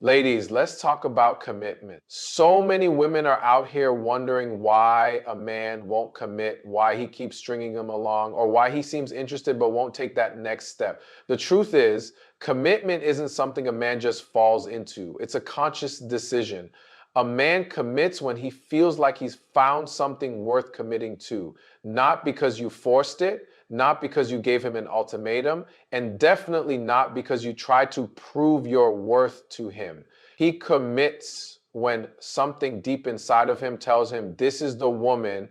Ladies, let's talk about commitment. So many women are out here wondering why a man won't commit, why he keeps stringing them along, or why he seems interested but won't take that next step. The truth is, commitment isn't something a man just falls into, it's a conscious decision. A man commits when he feels like he's found something worth committing to, not because you forced it, not because you gave him an ultimatum, and definitely not because you tried to prove your worth to him. He commits when something deep inside of him tells him, this is the woman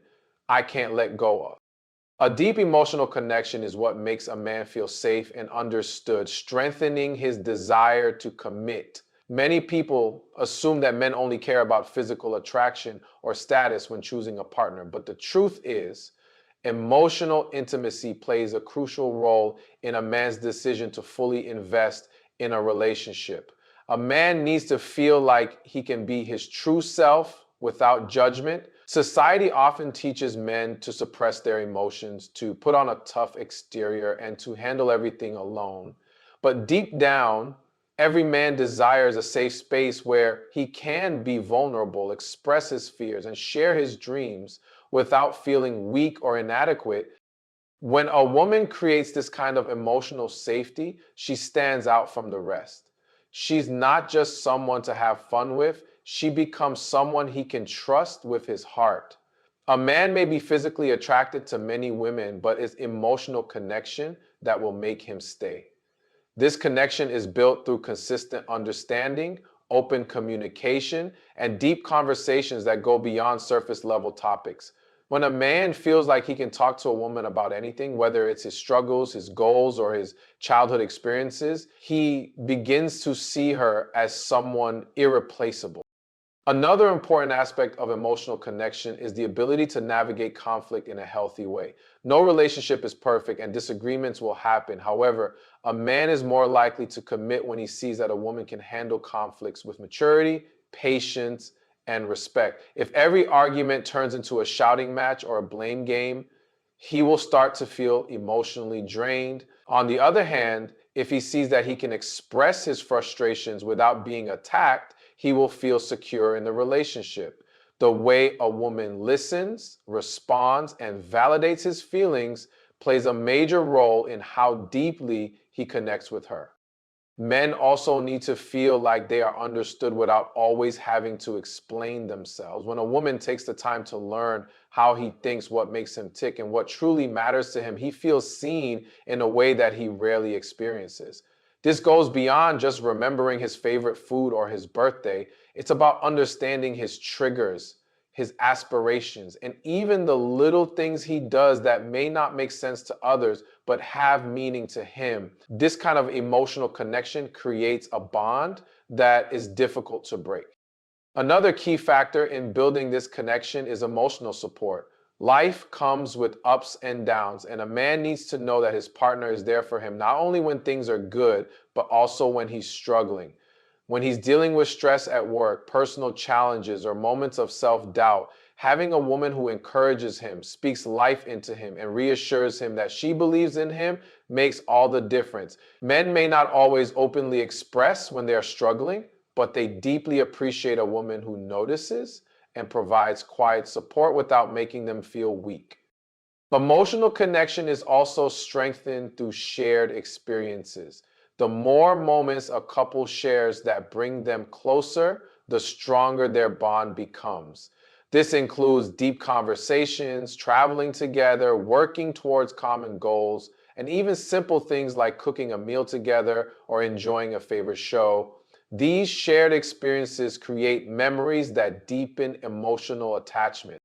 I can't let go of. A deep emotional connection is what makes a man feel safe and understood, strengthening his desire to commit. Many people assume that men only care about physical attraction or status when choosing a partner, but the truth is, emotional intimacy plays a crucial role in a man's decision to fully invest in a relationship. A man needs to feel like he can be his true self without judgment. Society often teaches men to suppress their emotions, to put on a tough exterior, and to handle everything alone. But deep down, every man desires a safe space where he can be vulnerable, express his fears, and share his dreams without feeling weak or inadequate. When a woman creates this kind of emotional safety, she stands out from the rest. She's not just someone to have fun with, she becomes someone he can trust with his heart. A man may be physically attracted to many women, but it's emotional connection that will make him stay. This connection is built through consistent understanding, open communication, and deep conversations that go beyond surface level topics. When a man feels like he can talk to a woman about anything, whether it's his struggles, his goals, or his childhood experiences, he begins to see her as someone irreplaceable. Another important aspect of emotional connection is the ability to navigate conflict in a healthy way. No relationship is perfect and disagreements will happen. However, a man is more likely to commit when he sees that a woman can handle conflicts with maturity, patience, and respect. If every argument turns into a shouting match or a blame game, he will start to feel emotionally drained. On the other hand, if he sees that he can express his frustrations without being attacked, he will feel secure in the relationship. The way a woman listens, responds, and validates his feelings plays a major role in how deeply he connects with her. Men also need to feel like they are understood without always having to explain themselves. When a woman takes the time to learn how he thinks, what makes him tick, and what truly matters to him, he feels seen in a way that he rarely experiences. This goes beyond just remembering his favorite food or his birthday. It's about understanding his triggers, his aspirations, and even the little things he does that may not make sense to others but have meaning to him. This kind of emotional connection creates a bond that is difficult to break. Another key factor in building this connection is emotional support. Life comes with ups and downs, and a man needs to know that his partner is there for him not only when things are good, but also when he's struggling. When he's dealing with stress at work, personal challenges, or moments of self doubt, having a woman who encourages him, speaks life into him, and reassures him that she believes in him makes all the difference. Men may not always openly express when they are struggling, but they deeply appreciate a woman who notices and provides quiet support without making them feel weak. Emotional connection is also strengthened through shared experiences. The more moments a couple shares that bring them closer, the stronger their bond becomes. This includes deep conversations, traveling together, working towards common goals, and even simple things like cooking a meal together or enjoying a favorite show. These shared experiences create memories that deepen emotional attachment.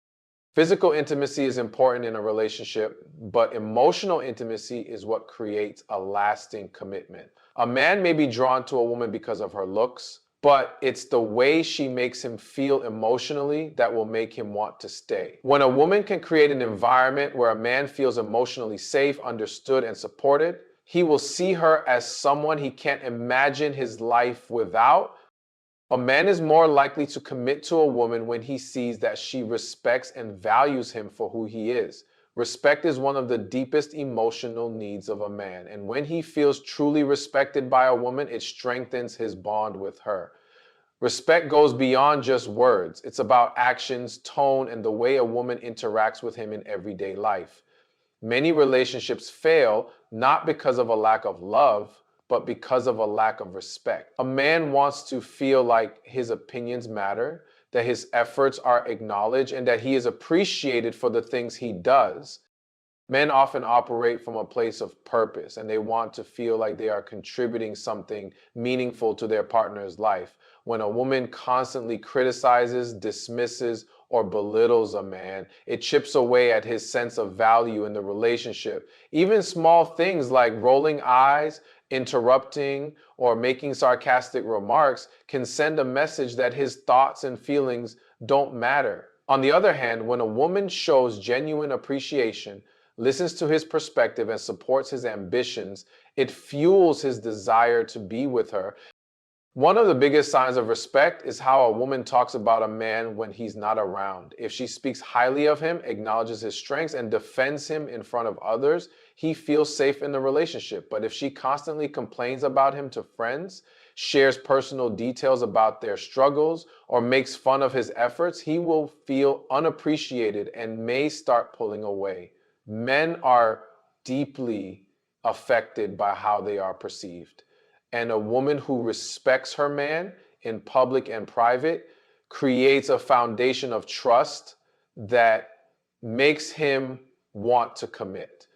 Physical intimacy is important in a relationship, but emotional intimacy is what creates a lasting commitment. A man may be drawn to a woman because of her looks, but it's the way she makes him feel emotionally that will make him want to stay. When a woman can create an environment where a man feels emotionally safe, understood, and supported, he will see her as someone he can't imagine his life without. A man is more likely to commit to a woman when he sees that she respects and values him for who he is. Respect is one of the deepest emotional needs of a man, and when he feels truly respected by a woman, it strengthens his bond with her. Respect goes beyond just words. It's about actions, tone, and the way a woman interacts with him in everyday life. Many relationships fail not because of a lack of love, but because of a lack of respect. A man wants to feel like his opinions matter, that his efforts are acknowledged, and that he is appreciated for the things he does. Men often operate from a place of purpose and they want to feel like they are contributing something meaningful to their partner's life. When a woman constantly criticizes, dismisses, or belittles a man, it chips away at his sense of value in the relationship. Even small things like rolling eyes, interrupting, or making sarcastic remarks can send a message that his thoughts and feelings don't matter. On the other hand, when a woman shows genuine appreciation, listens to his perspective, and supports his ambitions, it fuels his desire to be with her. One of the biggest signs of respect is how a woman talks about a man when he's not around. If she speaks highly of him, acknowledges his strengths, and defends him in front of others, he feels safe in the relationship. But if she constantly complains about him to friends, shares personal details about their struggles, or makes fun of his efforts, he will feel unappreciated and may start pulling away. Men are deeply affected by how they are perceived. And a woman who respects her man in public and private creates a foundation of trust that makes him want to commit.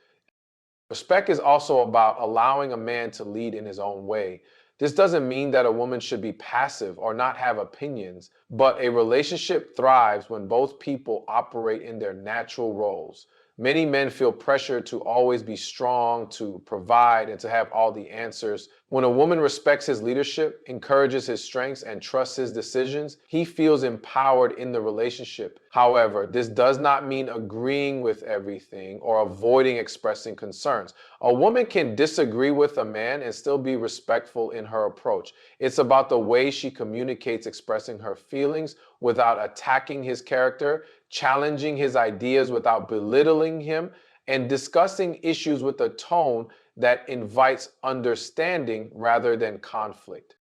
Respect is also about allowing a man to lead in his own way. This doesn't mean that a woman should be passive or not have opinions, but a relationship thrives when both people operate in their natural roles. Many men feel pressure to always be strong, to provide, and to have all the answers. When a woman respects his leadership, encourages his strengths, and trusts his decisions, he feels empowered in the relationship. However, this does not mean agreeing with everything or avoiding expressing concerns. A woman can disagree with a man and still be respectful in her approach. It's about the way she communicates, expressing her feelings without attacking his character, challenging his ideas without belittling him, and discussing issues with a tone that invites understanding rather than conflict.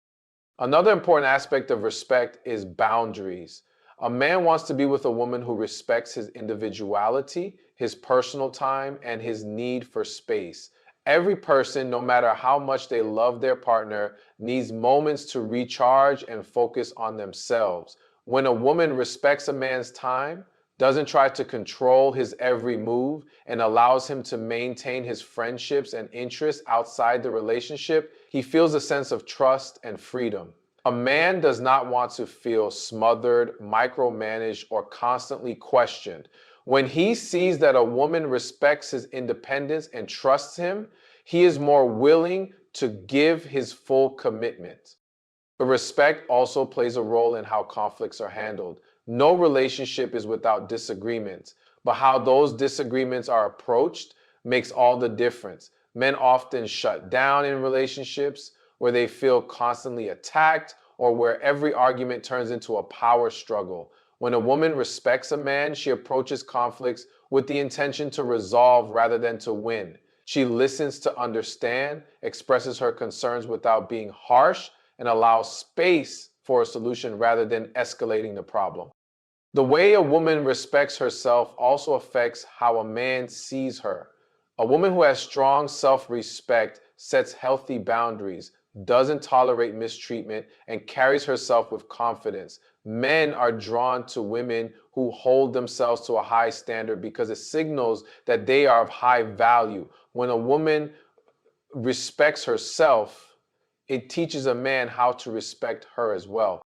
Another important aspect of respect is boundaries. A man wants to be with a woman who respects his individuality, his personal time, and his need for space. Every person, no matter how much they love their partner, needs moments to recharge and focus on themselves. When a woman respects a man's time, doesn't try to control his every move, and allows him to maintain his friendships and interests outside the relationship, he feels a sense of trust and freedom. A man does not want to feel smothered, micromanaged, or constantly questioned. When he sees that a woman respects his independence and trusts him, he is more willing to give his full commitment. But respect also plays a role in how conflicts are handled. No relationship is without disagreements, but how those disagreements are approached makes all the difference. Men often shut down in relationships where they feel constantly attacked or where every argument turns into a power struggle. When a woman respects a man, she approaches conflicts with the intention to resolve rather than to win. She listens to understand, expresses her concerns without being harsh, and allows space for a solution rather than escalating the problem. The way a woman respects herself also affects how a man sees her. A woman who has strong self respect sets healthy boundaries, doesn't tolerate mistreatment, and carries herself with confidence. Men are drawn to women who hold themselves to a high standard because it signals that they are of high value. When a woman respects herself, it teaches a man how to respect her as well.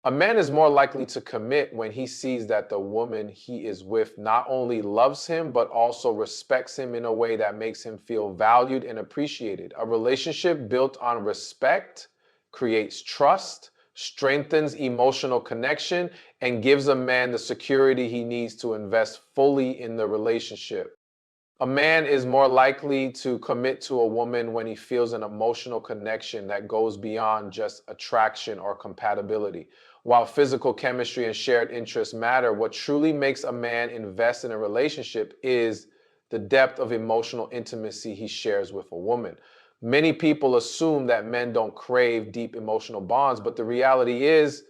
A man is more likely to commit when he sees that the woman he is with not only loves him, but also respects him in a way that makes him feel valued and appreciated. A relationship built on respect creates trust, strengthens emotional connection, and gives a man the security he needs to invest fully in the relationship. A man is more likely to commit to a woman when he feels an emotional connection that goes beyond just attraction or compatibility. While physical chemistry and shared interests matter, what truly makes a man invest in a relationship is the depth of emotional intimacy he shares with a woman. Many people assume that men don't crave deep emotional bonds, but the reality is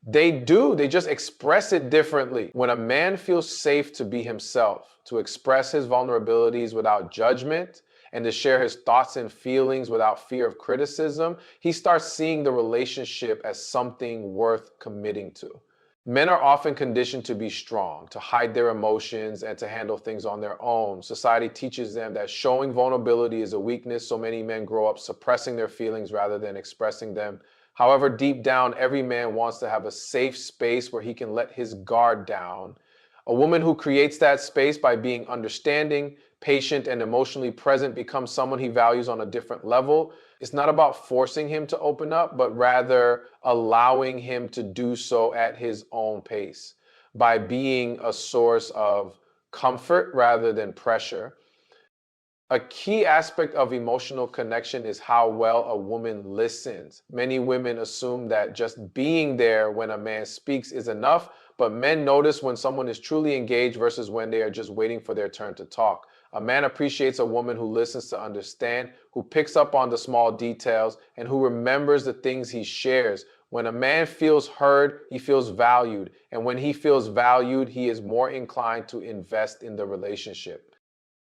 They do. They just express it differently. When a man feels safe to be himself, to express his vulnerabilities without judgment, and to share his thoughts and feelings without fear of criticism, he starts seeing the relationship as something worth committing to. Men are often conditioned to be strong, to hide their emotions, and to handle things on their own. Society teaches them that showing vulnerability is a weakness, so many men grow up suppressing their feelings rather than expressing them. However, deep down, every man wants to have a safe space where he can let his guard down. A woman who creates that space by being understanding, patient, and emotionally present becomes someone he values on a different level. It's not about forcing him to open up, but rather allowing him to do so at his own pace by being a source of comfort rather than pressure. A key aspect of emotional connection is how well a woman listens. Many women assume that just being there when a man speaks is enough, but men notice when someone is truly engaged versus when they are just waiting for their turn to talk. A man appreciates a woman who listens to understand, who picks up on the small details, and who remembers the things he shares. When a man feels heard, he feels valued. And when he feels valued, he is more inclined to invest in the relationship.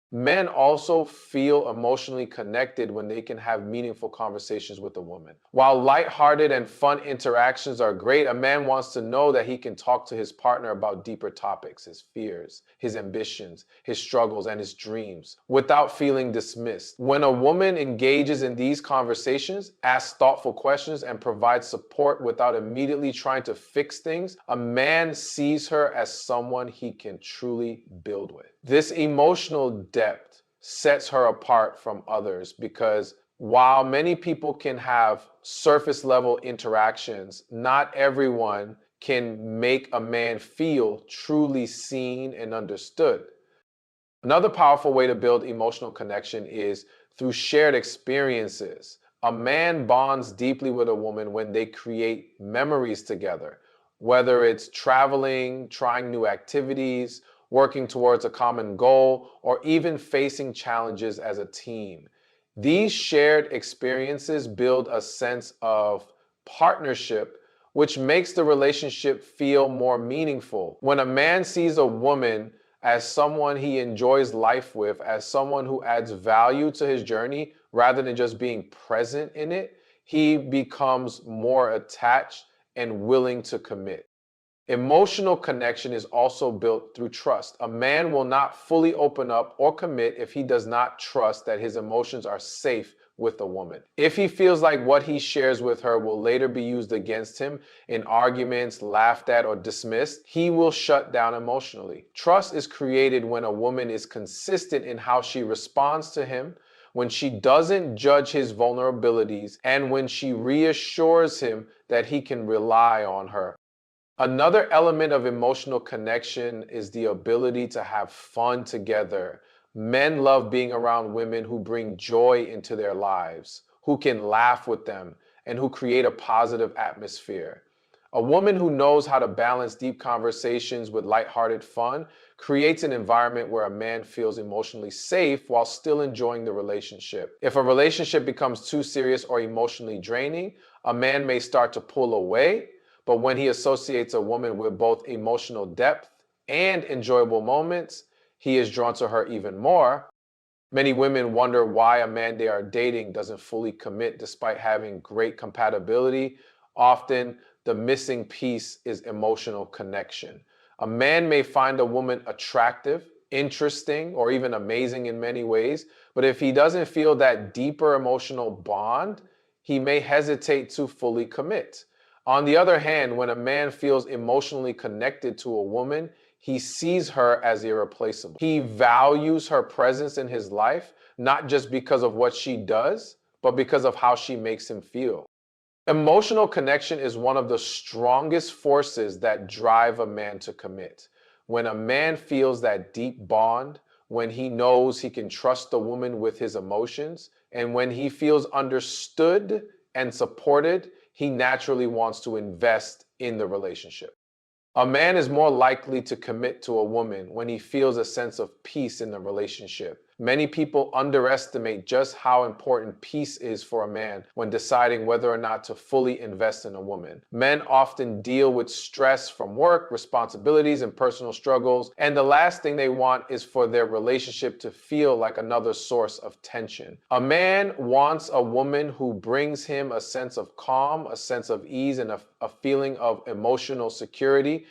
Men also feel emotionally connected when they can have meaningful conversations with a woman. While lighthearted and fun interactions are great, a man wants to know that he can talk to his partner about deeper topics, his fears, his ambitions, his struggles, and his dreams, without feeling dismissed. When a woman engages in these conversations, asks thoughtful questions, and provides support without immediately trying to fix things, a man sees her as someone he can truly build with. This emotional depth sets her apart from others because while many people can have surface level interactions, not everyone can make a man feel truly seen and understood. Another powerful way to build emotional connection is through shared experiences. A man bonds deeply with a woman when they create memories together, whether it's traveling, trying new activities, working towards a common goal, or even facing challenges as a team. These shared experiences build a sense of partnership, which makes the relationship feel more meaningful. When a man sees a woman as someone he enjoys life with, as someone who adds value to his journey rather than just being present in it, he becomes more attached and willing to commit. Emotional connection is also built through trust. A man will not fully open up or commit if he does not trust that his emotions are safe with a woman. If he feels like what he shares with her will later be used against him in arguments, laughed at, or dismissed, he will shut down emotionally. Trust is created when a woman is consistent in how she responds to him, when she doesn't judge his vulnerabilities, and when she reassures him that he can rely on her. Another element of emotional connection is the ability to have fun together. Men love being around women who bring joy into their lives, who can laugh with them, and who create a positive atmosphere. A woman who knows how to balance deep conversations with lighthearted fun creates an environment where a man feels emotionally safe while still enjoying the relationship. If a relationship becomes too serious or emotionally draining, a man may start to pull away, but when he associates a woman with both emotional depth and enjoyable moments, he is drawn to her even more. Many women wonder why a man they are dating doesn't fully commit despite having great compatibility. Often, the missing piece is emotional connection. A man may find a woman attractive, interesting, or even amazing in many ways, but if he doesn't feel that deeper emotional bond, he may hesitate to fully commit. On the other hand, when a man feels emotionally connected to a woman, he sees her as irreplaceable. He values her presence in his life, not just because of what she does, but because of how she makes him feel. Emotional connection is one of the strongest forces that drive a man to commit. When a man feels that deep bond, when he knows he can trust the woman with his emotions, and when he feels understood and supported, he naturally wants to invest in the relationship. A man is more likely to commit to a woman when he feels a sense of peace in the relationship. Many people underestimate just how important peace is for a man when deciding whether or not to fully invest in a woman. Men often deal with stress from work, responsibilities, and personal struggles, and the last thing they want is for their relationship to feel like another source of tension. A man wants a woman who brings him a sense of calm, a sense of ease, and a feeling of emotional security.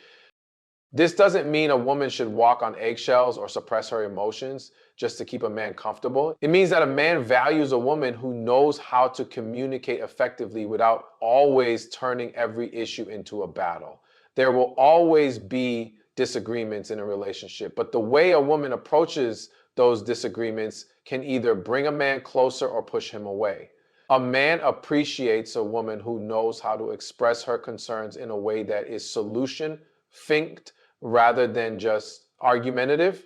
This doesn't mean a woman should walk on eggshells or suppress her emotions just to keep a man comfortable. It means that a man values a woman who knows how to communicate effectively without always turning every issue into a battle. There will always be disagreements in a relationship, but the way a woman approaches those disagreements can either bring a man closer or push him away. A man appreciates a woman who knows how to express her concerns in a way that is solution think rather than just argumentative.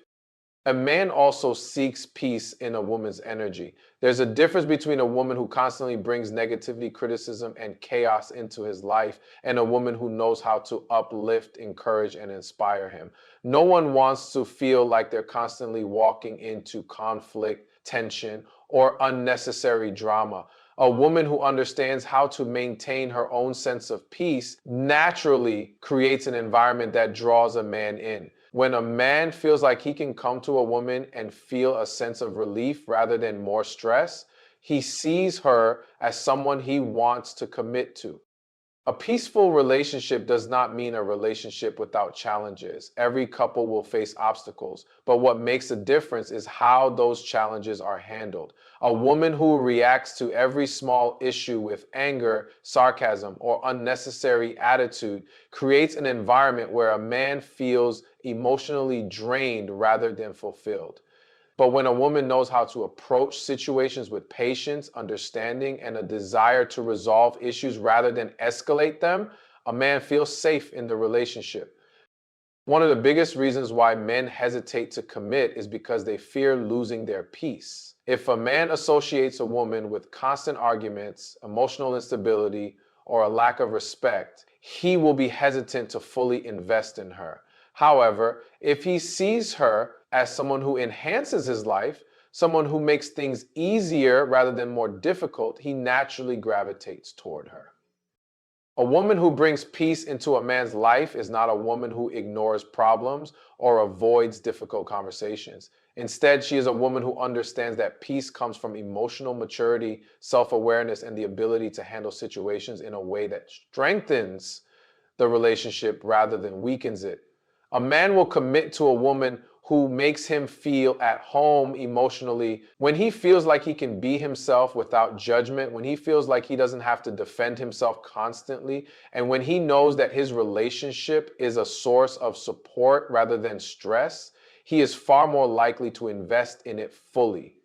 A man also seeks peace in a woman's energy. There's a difference between a woman who constantly brings negativity, criticism, and chaos into his life and a woman who knows how to uplift, encourage, and inspire him. No one wants to feel like they're constantly walking into conflict, tension, or unnecessary drama. A woman who understands how to maintain her own sense of peace naturally creates an environment that draws a man in. When a man feels like he can come to a woman and feel a sense of relief rather than more stress, he sees her as someone he wants to commit to. A peaceful relationship does not mean a relationship without challenges. Every couple will face obstacles, but what makes a difference is how those challenges are handled. A woman who reacts to every small issue with anger, sarcasm, or unnecessary attitude creates an environment where a man feels emotionally drained rather than fulfilled. But when a woman knows how to approach situations with patience, understanding, and a desire to resolve issues rather than escalate them, a man feels safe in the relationship. One of the biggest reasons why men hesitate to commit is because they fear losing their peace. If a man associates a woman with constant arguments, emotional instability, or a lack of respect, he will be hesitant to fully invest in her. However, if he sees her as someone who enhances his life, someone who makes things easier rather than more difficult, he naturally gravitates toward her. A woman who brings peace into a man's life is not a woman who ignores problems or avoids difficult conversations. Instead, she is a woman who understands that peace comes from emotional maturity, self-awareness, and the ability to handle situations in a way that strengthens the relationship rather than weakens it. A man will commit to a woman who makes him feel at home emotionally, when he feels like he can be himself without judgment, when he feels like he doesn't have to defend himself constantly, and when he knows that his relationship is a source of support rather than stress, he is far more likely to invest in it fully.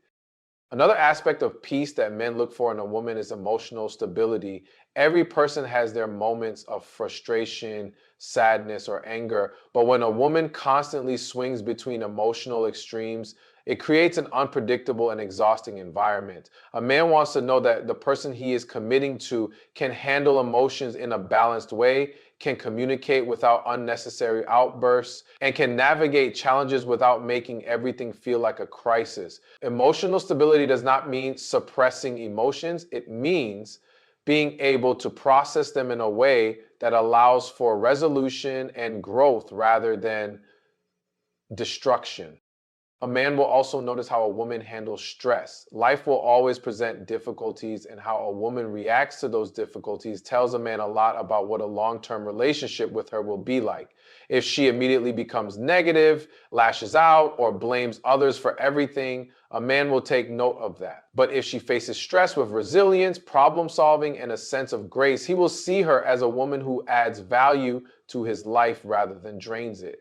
Another aspect of peace that men look for in a woman is emotional stability. Every person has their moments of frustration, sadness, or anger, but when a woman constantly swings between emotional extremes, it creates an unpredictable and exhausting environment. A man wants to know that the person he is committing to can handle emotions in a balanced way, can communicate without unnecessary outbursts, and can navigate challenges without making everything feel like a crisis. Emotional stability does not mean suppressing emotions, it means being able to process them in a way that allows for resolution and growth rather than destruction. A man will also notice how a woman handles stress. Life will always present difficulties, and how a woman reacts to those difficulties tells a man a lot about what a long-term relationship with her will be like. If she immediately becomes negative, lashes out, or blames others for everything, a man will take note of that. But if she faces stress with resilience, problem solving, and a sense of grace, he will see her as a woman who adds value to his life rather than drains it.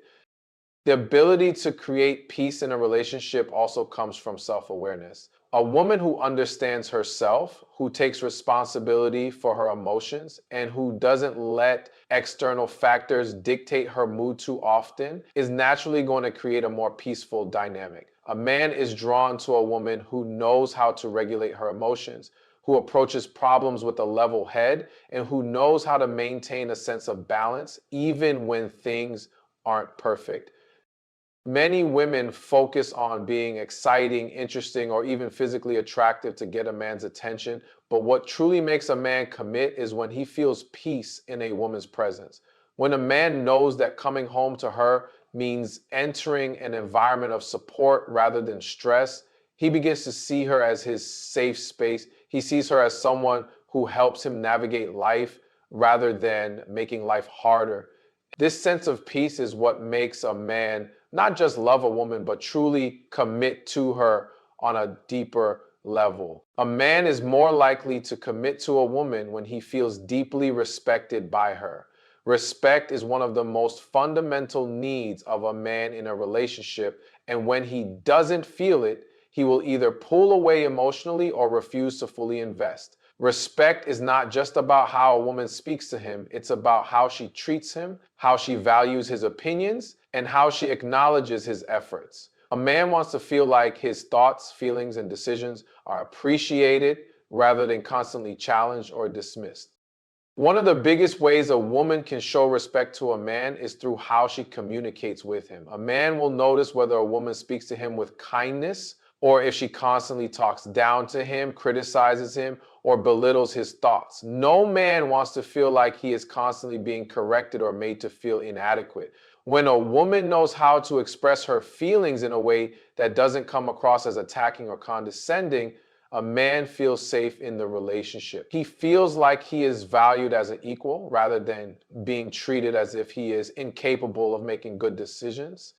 The ability to create peace in a relationship also comes from self-awareness. A woman who understands herself, who takes responsibility for her emotions, and who doesn't let external factors dictate her mood too often is naturally going to create a more peaceful dynamic. A man is drawn to a woman who knows how to regulate her emotions, who approaches problems with a level head, and who knows how to maintain a sense of balance even when things aren't perfect. Many women focus on being exciting, interesting, or even physically attractive to get a man's attention. But what truly makes a man commit is when he feels peace in a woman's presence. When a man knows that coming home to her means entering an environment of support rather than stress, he begins to see her as his safe space. He sees her as someone who helps him navigate life rather than making life harder. This sense of peace is what makes a man not just love a woman, but truly commit to her on a deeper level. A man is more likely to commit to a woman when he feels deeply respected by her. Respect is one of the most fundamental needs of a man in a relationship, and when he doesn't feel it, he will either pull away emotionally or refuse to fully invest. Respect is not just about how a woman speaks to him, it's about how she treats him, how she values his opinions, and how she acknowledges his efforts. A man wants to feel like his thoughts, feelings, and decisions are appreciated rather than constantly challenged or dismissed. One of the biggest ways a woman can show respect to a man is through how she communicates with him. A man will notice whether a woman speaks to him with kindness or if she constantly talks down to him, criticizes him, or belittles his thoughts. No man wants to feel like he is constantly being corrected or made to feel inadequate. When a woman knows how to express her feelings in a way that doesn't come across as attacking or condescending, a man feels safe in the relationship. He feels like he is valued as an equal rather than being treated as if he is incapable of making good decisions.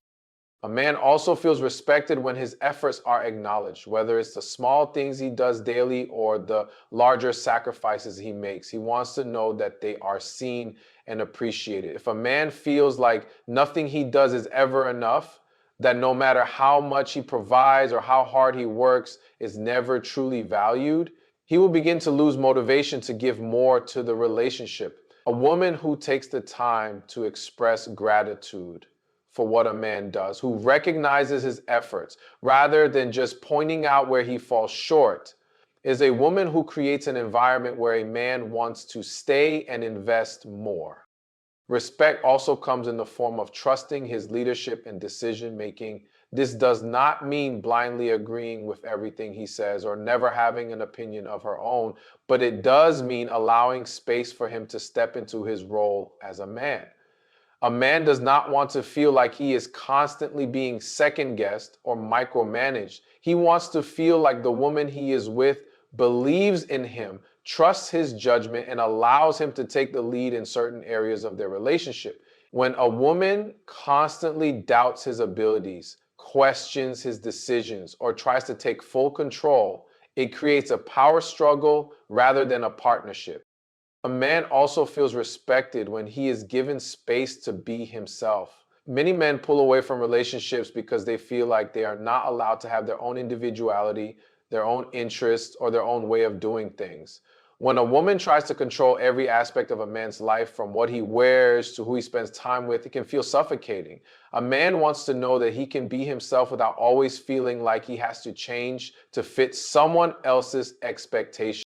A man also feels respected when his efforts are acknowledged, whether it's the small things he does daily or the larger sacrifices he makes. He wants to know that they are seen and appreciated. If a man feels like nothing he does is ever enough, that no matter how much he provides or how hard he works is never truly valued, he will begin to lose motivation to give more to the relationship. A woman who takes the time to express gratitude for what a man does, who recognizes his efforts rather than just pointing out where he falls short, is a woman who creates an environment where a man wants to stay and invest more. Respect also comes in the form of trusting his leadership and decision making. This does not mean blindly agreeing with everything he says or never having an opinion of her own, but it does mean allowing space for him to step into his role as a man. A man does not want to feel like he is constantly being second guessed or micromanaged. He wants to feel like the woman he is with believes in him, trusts his judgment, and allows him to take the lead in certain areas of their relationship. When a woman constantly doubts his abilities, questions his decisions, or tries to take full control, it creates a power struggle rather than a partnership. A man also feels respected when he is given space to be himself. Many men pull away from relationships because they feel like they are not allowed to have their own individuality, their own interests, or their own way of doing things. When a woman tries to control every aspect of a man's life, from what he wears to who he spends time with, it can feel suffocating. A man wants to know that he can be himself without always feeling like he has to change to fit someone else's expectations.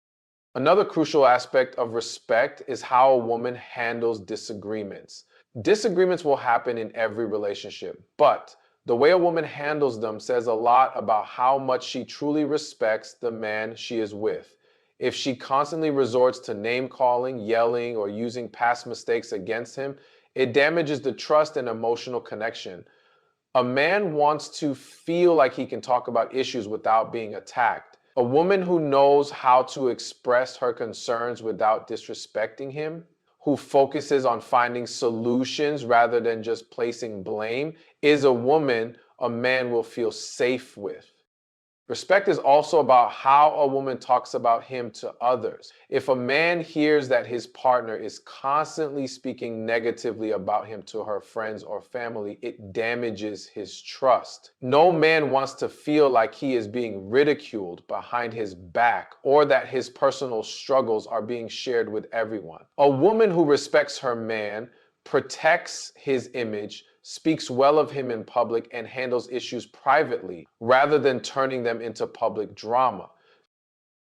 Another crucial aspect of respect is how a woman handles disagreements. Disagreements will happen in every relationship, but the way a woman handles them says a lot about how much she truly respects the man she is with. If she constantly resorts to name calling, yelling, or using past mistakes against him, it damages the trust and emotional connection. A man wants to feel like he can talk about issues without being attacked. A woman who knows how to express her concerns without disrespecting him, who focuses on finding solutions rather than just placing blame, is a woman a man will feel safe with. Respect is also about how a woman talks about him to others. If a man hears that his partner is constantly speaking negatively about him to her friends or family, it damages his trust. No man wants to feel like he is being ridiculed behind his back or that his personal struggles are being shared with everyone. A woman who respects her man protects his image, speaks well of him in public, and handles issues privately rather than turning them into public drama.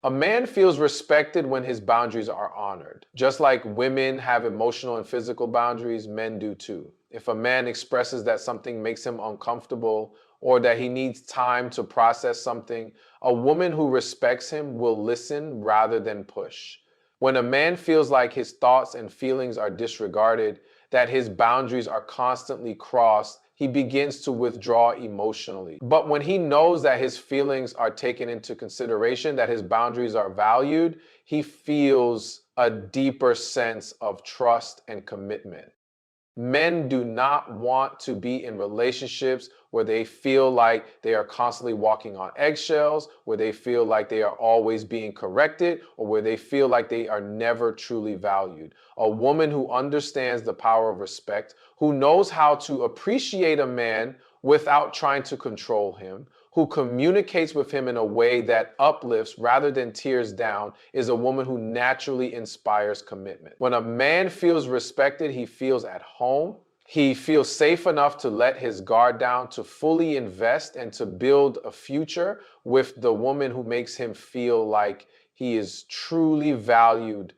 A man feels respected when his boundaries are honored. Just like women have emotional and physical boundaries, men do too. If a man expresses that something makes him uncomfortable or that he needs time to process something, a woman who respects him will listen rather than push. When a man feels like his thoughts and feelings are disregarded, that his boundaries are constantly crossed, he begins to withdraw emotionally. But when he knows that his feelings are taken into consideration, that his boundaries are valued, he feels a deeper sense of trust and commitment. Men do not want to be in relationships where they feel like they are constantly walking on eggshells, where they feel like they are always being corrected, or where they feel like they are never truly valued. A woman who understands the power of respect, who knows how to appreciate a man without trying to control him, who communicates with him in a way that uplifts rather than tears down, is a woman who naturally inspires commitment. When a man feels respected, he feels at home. He feels safe enough to let his guard down, to fully invest and to build a future with the woman who makes him feel like he is truly valued